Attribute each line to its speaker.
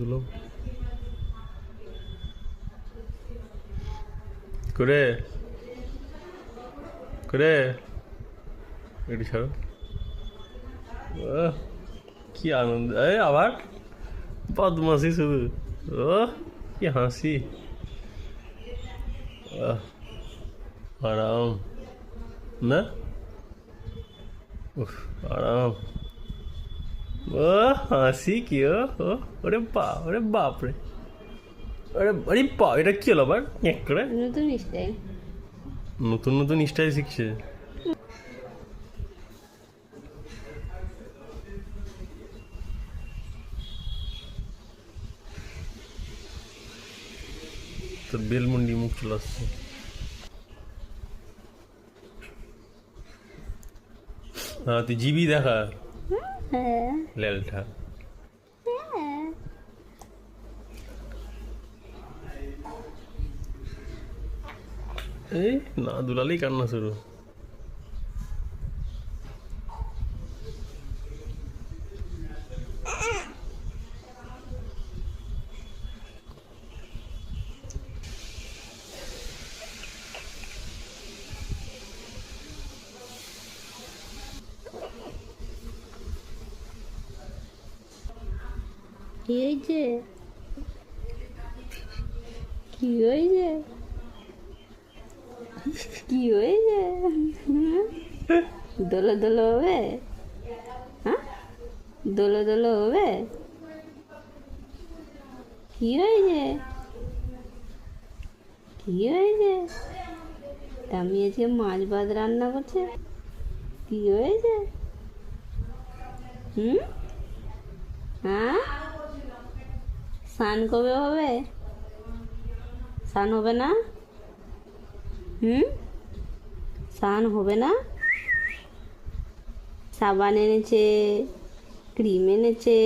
Speaker 1: দুলো করে করে এটি ছাড়ো। কি আনন্দ! আবার বদমাসি শুধু। ও কি হাসি! আরাম না, আরাম। ও হাসি কি! ও ওরে বাপ, ওরে বাপ রে, আরে আরে বাপ! এটা কি হলো আবার এক করে?
Speaker 2: নতুন স্টাইল।
Speaker 1: নতুন নতুন স্টাইল শিখছে। তোর বেলমুন্ডি মুখ চলে আসছে। হ্যাঁ তুই জিবি দেখা
Speaker 2: হ্যাঁ
Speaker 1: লেলটা।
Speaker 2: হ্যাঁ।
Speaker 1: এই না দুলালেই কান্না শুরু।
Speaker 2: কি হয়েছে? কি হয়েছে? কি হয়েছে? দোলো দোলো হবে? হ্যাঁ দোলো দোলো হবে? কি হয়েছে? কি হয়েছে? আমি আজকে মাছ ভাত রান্না করছে। কি হয়েছে? হুম? হ্যাঁ স্নান কবে হবে? স্নান হবে না? হুম স্নান হবে না? সাবান এনেছে, ক্রিম এনেছে,